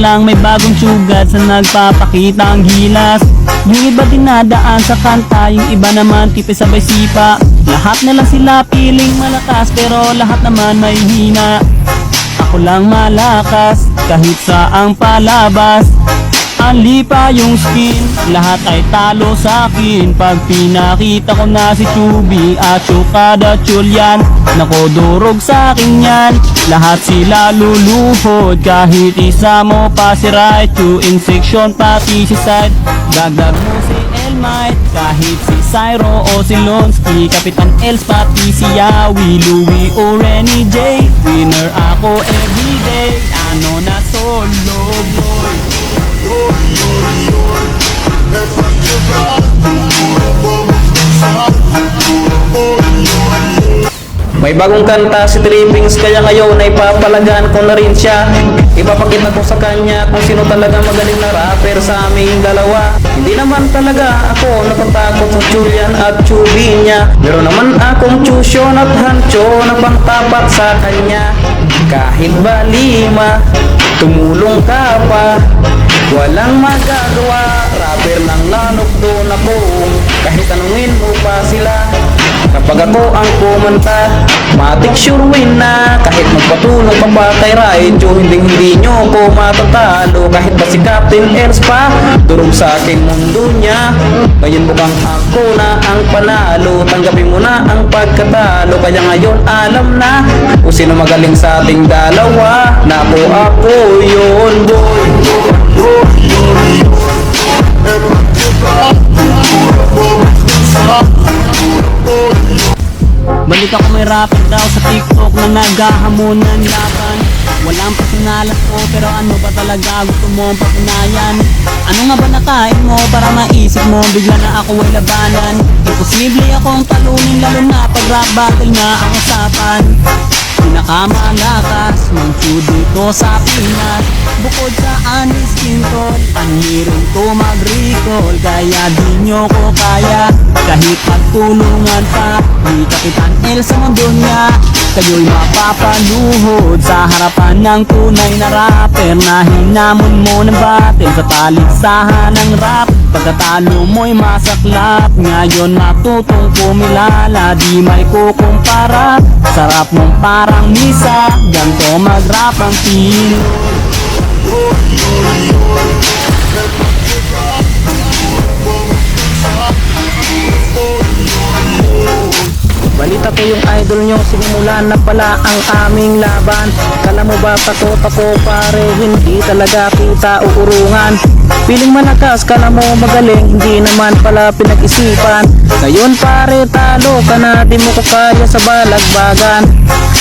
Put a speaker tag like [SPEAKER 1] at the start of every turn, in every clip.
[SPEAKER 1] lang may bagong sugat sa nagpapakita ang gilas. Yung iba dinadaan sa kanta, yung iba naman tipis sabay sipa. Lahat na lang sila piling malakas pero lahat naman may hina. Ako lang malakas kahit saang palabas. Anli pa yung skin, lahat ay talo sa akin. Pag pinakita ko na si Chubby at Chukada Chulian, nako durog sa akin yan. Lahat sila luluhod, kahit isa mo pa si Raichu. In section pati si Side, dagdag mo si Elmite. Kahit si Cyro o si Lonsky, Kapitan Els pati si Yawi, Louie o Renny J. Winner ako everyday, ano na solo boy.
[SPEAKER 2] May bagong kanta si Trippings, kaya ngayon ay papalagaan ko na rin siya. Ipapakita ko sa kanya kung sino talaga magaling na rapper sa aming dalawa. Hindi naman talaga ako natatakot sa Julian at Chubby niya. Meron naman akong Chusyon at Hancho na pangtapat sa kanya. Kahit ba lima, tumulong ka pa, walang magagawa. Rapper ng lanok doon ako, kahit tanungin mo pa sila. Kapag ako ang kumanta, matik sure win na. Kahit magpatulong pa ba kay Raichu, hindi nyo ko matatalo. Kahit ba si Captain Els pa, durog sa aking mundo niya. Ngayon mukhang ako na ang panalo, tanggapin mo na ang pagkatalo. Kaya ngayon alam na kung sino magaling sa ating dalawa. Naku ako yun boy.
[SPEAKER 1] Balik ako may rapper daw sa TikTok na naghahamunan laban. Walang personalan ko pero ano ba talaga gusto mo patunayan? Ano nga ba nakain mo para maisip mo bigla na ako ay labanan? Imposible akong talunin lalo na pag rap battle na ang usapan. Pinakamalakas ng dito sa Pinas, bukod sa anis kintol, panirin to mag-recall. Kaya di nyo ko kaya, kahit pagtulungan pa ni Kapitan Els sa mundo niya. Kayo'y mapapaluhod sa harapan ng tunay na rapper na hinamon mo ng battle sa paligsahan ng rap. Pagkatalo mo'y masaklap, ngayon matutong kumilala, di may kukumpara. Sarap mong parang misa, ganto mag-rap ang Pinoy.
[SPEAKER 2] Balita ko yung idol nyo, sinimulan na pala ang aming laban. Kala mo ba takot ako pare, hindi talaga kita uurungan. Piling malakas, kala mo magaling, hindi naman pala pinag-isipan. Ngayon pare talo ka na, di mo ko kaya sa balagbagan.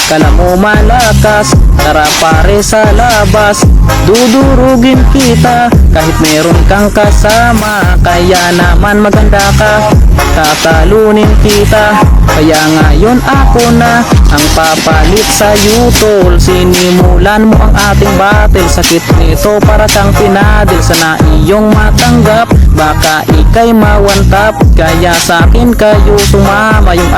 [SPEAKER 2] Kala mo malakas, tara pare sa labas, dudurugin kita. Kahit meron kang kasama, kaya naman maganda ka, tatalunin kita. Kaya ngayon ako na ang papalit sa utol. Sinimulan mo ang ating battle, sakit nito para kang pinadil. Sana iyong matanggap, baka ikay mawantap, kaya sa akin kayo sumama. Yung